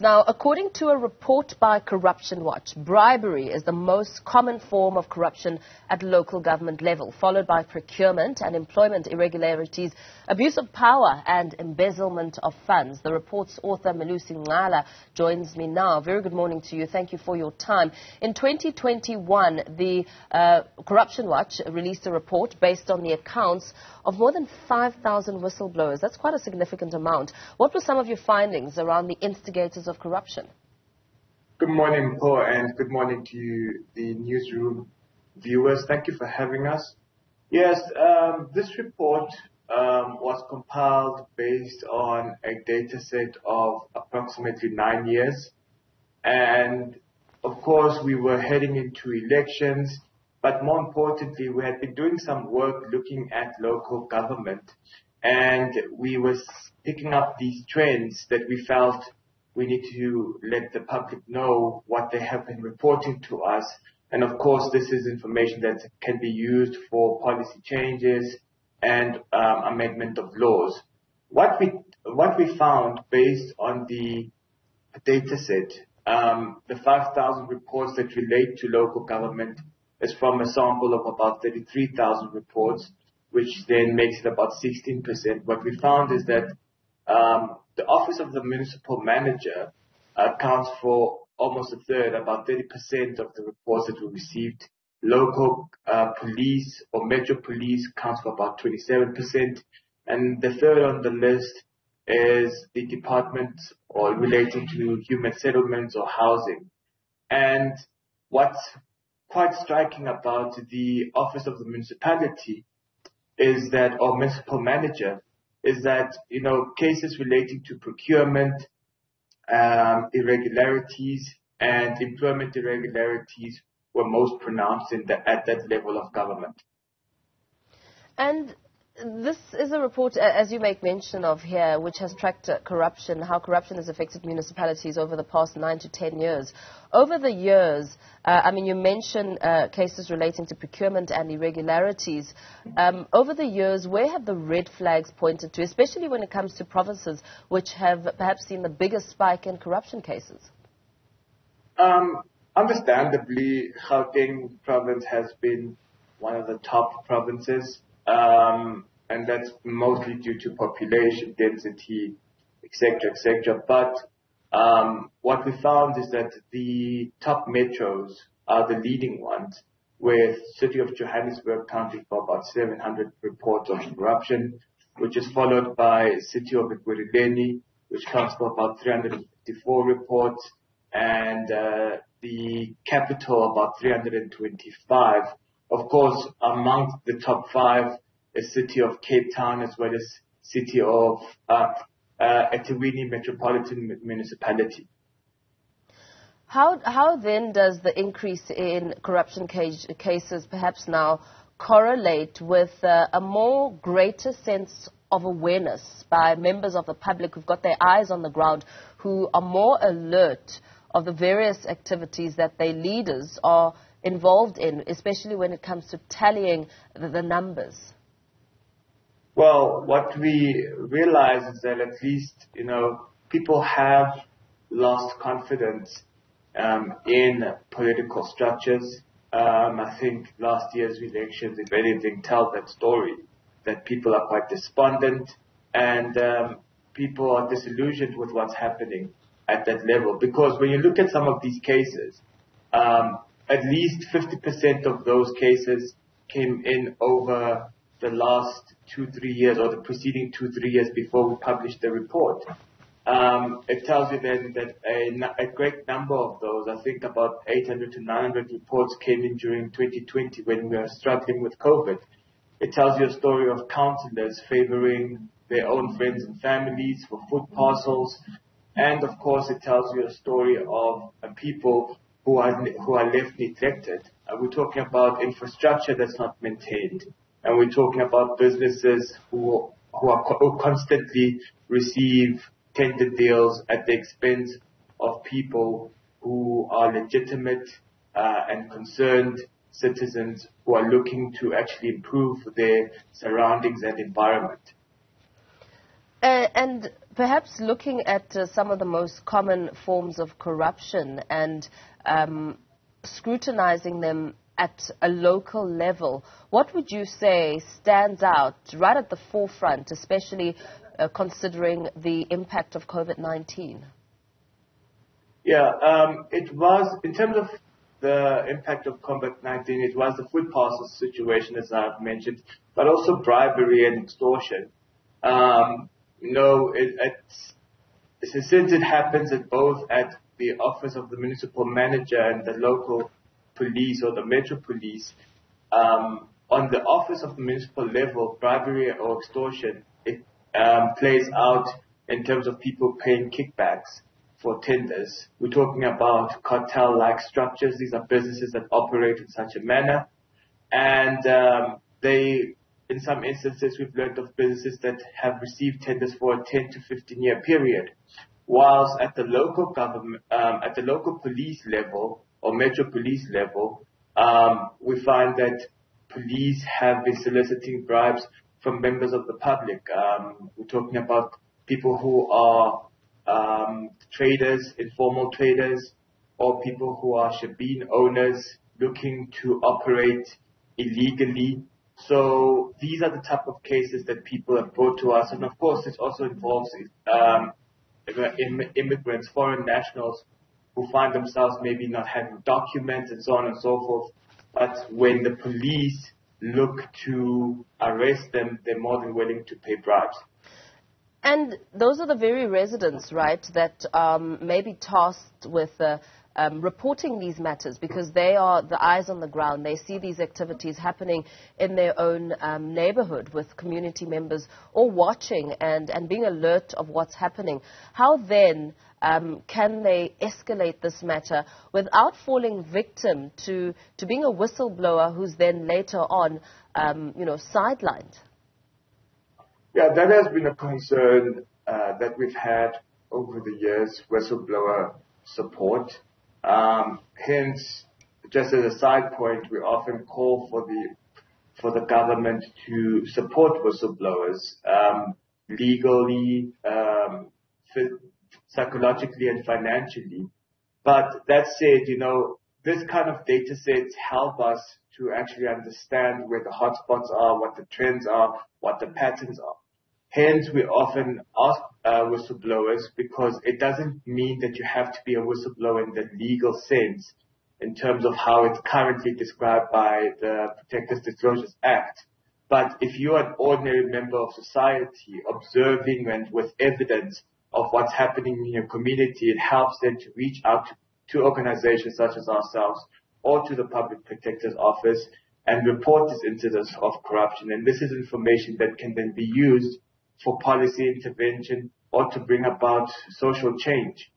Now, according to a report by Corruption Watch, bribery is the most common form of corruption at local government level, followed by procurement and employment irregularities, abuse of power and embezzlement of funds. The report's author, Melusi Ncala, joins me now. Very good morning to you. Thank you for your time. In 2021, the Corruption Watch released a report based on the accounts of more than 5,000 whistleblowers. That's quite a significant amount. What were some of your findings around the instigators of corruption? Good morning, Paul, and good morning to you, the newsroom viewers. Thank you for having us. Yes, this report was compiled based on a data set of approximately 9 years. And of course, we were heading into elections, but more importantly, we had been doing some work looking at local government, and we were picking up these trends that we felt we need to let the public know what they have been reporting to us. And of course, this is information that can be used for policy changes and amendment of laws. What we found based on the data set, the 5,000 reports that relate to local government is from a sample of about 33,000 reports, which then makes it about 16%. What we found is that the Office of the Municipal Manager accounts for almost a third, about 30% of the reports that we received. Local police or Metro Police accounts for about 27%. And the third on the list is the department or relating to human settlements or housing. And what's quite striking about the Office of the Municipality is that, or Municipal Manager, is that, cases relating to procurement, irregularities and employment irregularities were most pronounced at that level of government. And this is a report, as you make mention of here, which has tracked corruption, how corruption has affected municipalities over the past 9 to 10 years. Over the years, you mentioned cases relating to procurement and irregularities. Over the years, where have the red flags pointed to, especially when it comes to provinces which have perhaps seen the biggest spike in corruption cases? Understandably, Gauteng province has been one of the top provinces. And that's mostly due to population density, etc. But what we found is that the top metros are the leading ones, with City of Johannesburg counting for about 700 reports of corruption, which is followed by City of Ekurhuleni, which counts for about 354 reports, and the capital about 325. Of course, amongst the top 5 is City of Cape Town, as well as City of eThekwini Metropolitan Municipality. How then does the increase in corruption cases perhaps now correlate with a more greater sense of awareness by members of the public who've got their eyes on the ground, who are more alert of the various activities that their leaders are involved in, especially when it comes to tallying the numbers? Well, what we realize is that at least, people have lost confidence in political structures. I think last year's elections, if anything, tell that story, that people are quite despondent and people are disillusioned with what's happening at that level. Because when you look at some of these cases, at least 50% of those cases came in over the last 2-3 years, or the preceding 2-3 years before we published the report. It tells you then that a great number of those, I think about 800 to 900 reports, came in during 2020 when we were struggling with COVID. It tells you a story of councillors favoring their own friends and families for food parcels. And of course, it tells you a story of people who are left neglected. We're talking about infrastructure that's not maintained. And we're talking about businesses who constantly receive tender deals at the expense of people who are legitimate and concerned citizens who are looking to actually improve their surroundings and environment. And Perhaps looking at some of the most common forms of corruption and scrutinizing them at a local level, what would you say stands out right at the forefront, especially considering the impact of COVID-19? Yeah, it was, in terms of the impact of COVID-19, it was the food parcels situation, as I've mentioned, but also bribery and extortion. Since it happens at both at the office of the municipal manager and the local police or the metro police, on the office of the municipal level, bribery or extortion, it plays out in terms of people paying kickbacks for tenders. We're talking about cartel-like structures. These are businesses that operate in such a manner. And in some instances, we've learned of businesses that have received tenders for a 10 to 15-year period. Whilst at the local government, at the local police level or metro police level, we find that police have been soliciting bribes from members of the public. We're talking about people who are traders, informal traders, or people who are shebeen owners looking to operate illegally. So these are the type of cases that people have brought to us. And of course, it also involves immigrants, foreign nationals who find themselves maybe not having documents and so on and so forth. But when the police look to arrest them, they're more than willing to pay bribes. And those are the very residents, right, that may be tasked with reporting these matters, because they are the eyes on the ground. They see these activities happening in their own neighborhood with community members or watching and being alert of what's happening. How then can they escalate this matter without falling victim to being a whistleblower who's then later on, sidelined? Yeah, that has been a concern that we've had over the years, whistleblower support. Hence, just as a side point, we often call for the government to support whistleblowers legally, psychologically, and financially. But that said, this kind of data sets help us to actually understand where the hotspots are, what the trends are, what the patterns are. Hence, we often ask whistleblowers, because it doesn't mean that you have to be a whistleblower in the legal sense in terms of how it's currently described by the Protectors Disclosures Act. But if you're an ordinary member of society observing and with evidence of what's happening in your community, it helps them to reach out to organizations such as ourselves or to the Public Protector's Office and report this incidence of corruption. And this is information that can then be used for policy intervention or to bring about social change.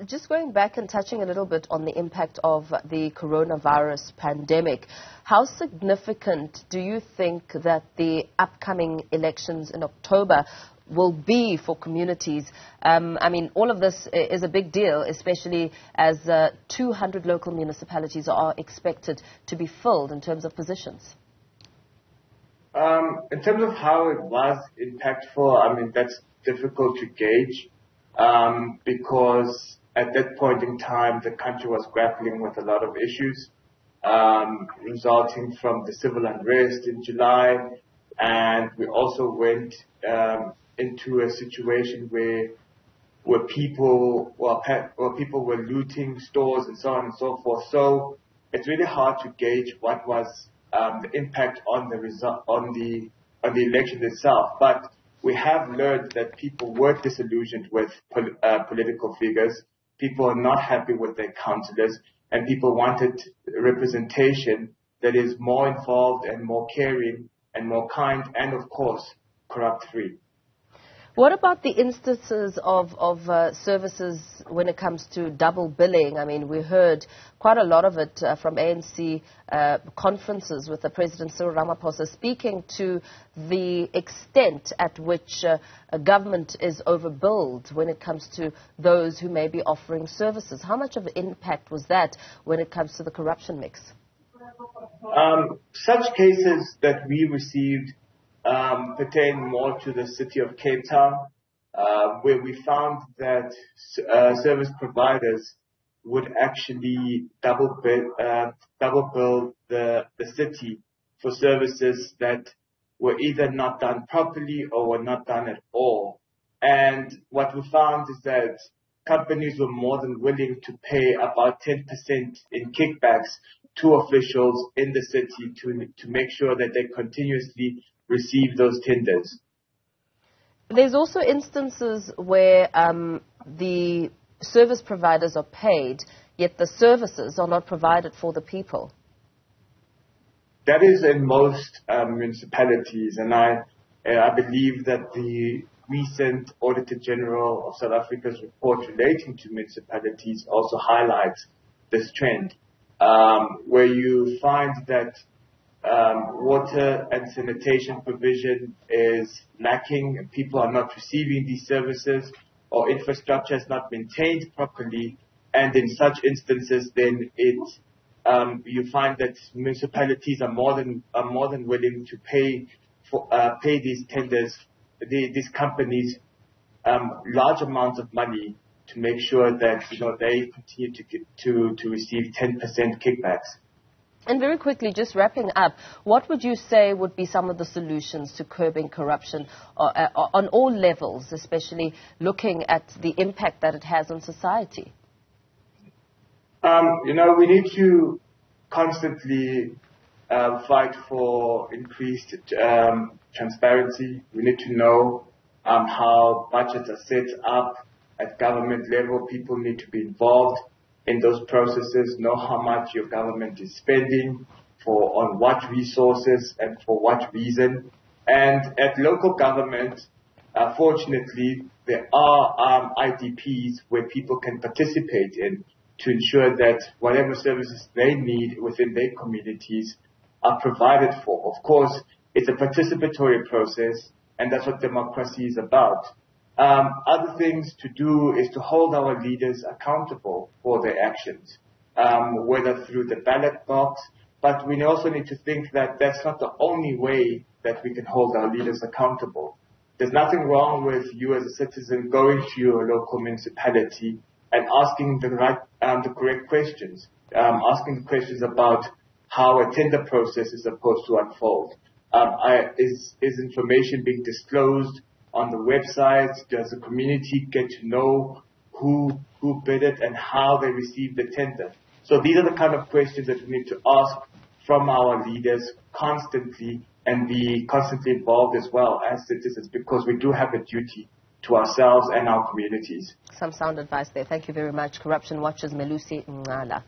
Just going back and touching a little bit on the impact of the coronavirus pandemic, how significant do you think that the upcoming elections in October will be for communities? All of this is a big deal, especially as 200 local municipalities are expected to be filled in terms of positions. In terms of how it was impactful, that's difficult to gauge because at that point in time, the country was grappling with a lot of issues resulting from the civil unrest in July. And we also went into a situation where people were looting stores and so on and so forth. So it's really hard to gauge what was the impact on the election itself. But we have learned that people were disillusioned with political figures. People are not happy with their councillors, and people wanted representation that is more involved and more caring and more kind and, of course, corrupt-free. What about the instances of services when it comes to double billing? We heard quite a lot of it from ANC conferences with the President Cyril Ramaphosa speaking to the extent at which a government is overbilled when it comes to those who may be offering services. How much of an impact was that when it comes to the corruption mix? Such cases that we received pertain more to the city of Cape Town. where we found that service providers would actually double bill the city for services that were either not done properly or were not done at all. And what we found is that companies were more than willing to pay about 10% in kickbacks to officials in the city to make sure that they continuously receive those tenders. There's also instances where the service providers are paid, yet the services are not provided for the people. That is in most municipalities, and I believe that the recent Auditor General of South Africa's report relating to municipalities also highlights this trend, where you find that water and sanitation provision is lacking and people are not receiving these services, or infrastructure is not maintained properly, and in such instances then you find that municipalities are more than willing to pay these tenders, these companies large amounts of money to make sure that they continue to receive 10% kickbacks. And very quickly, just wrapping up, what would you say would be some of the solutions to curbing corruption on all levels, especially looking at the impact that it has on society? We need to constantly fight for increased transparency. We need to know how budgets are set up at government level. People need to be involved in those processes, know how much your government is spending on what resources and for what reason. And at local government, fortunately, there are IDPs where people can participate in to ensure that whatever services they need within their communities are provided for. Of course, it's a participatory process, and that's what democracy is about. Other things to do is to hold our leaders accountable for their actions, whether through the ballot box, but we also need to think that that's not the only way that we can hold our leaders accountable. There's nothing wrong with you as a citizen going to your local municipality and asking the correct questions, asking questions about how a tender process is supposed to unfold. Is information being disclosed on the website? Does the community get to know who bid it and how they received the tender? So these are the kind of questions that we need to ask from our leaders constantly, and be constantly involved as well as citizens, because we do have a duty to ourselves and our communities. Some sound advice there. Thank you very much. Corruption Watch's Melusi Ncala.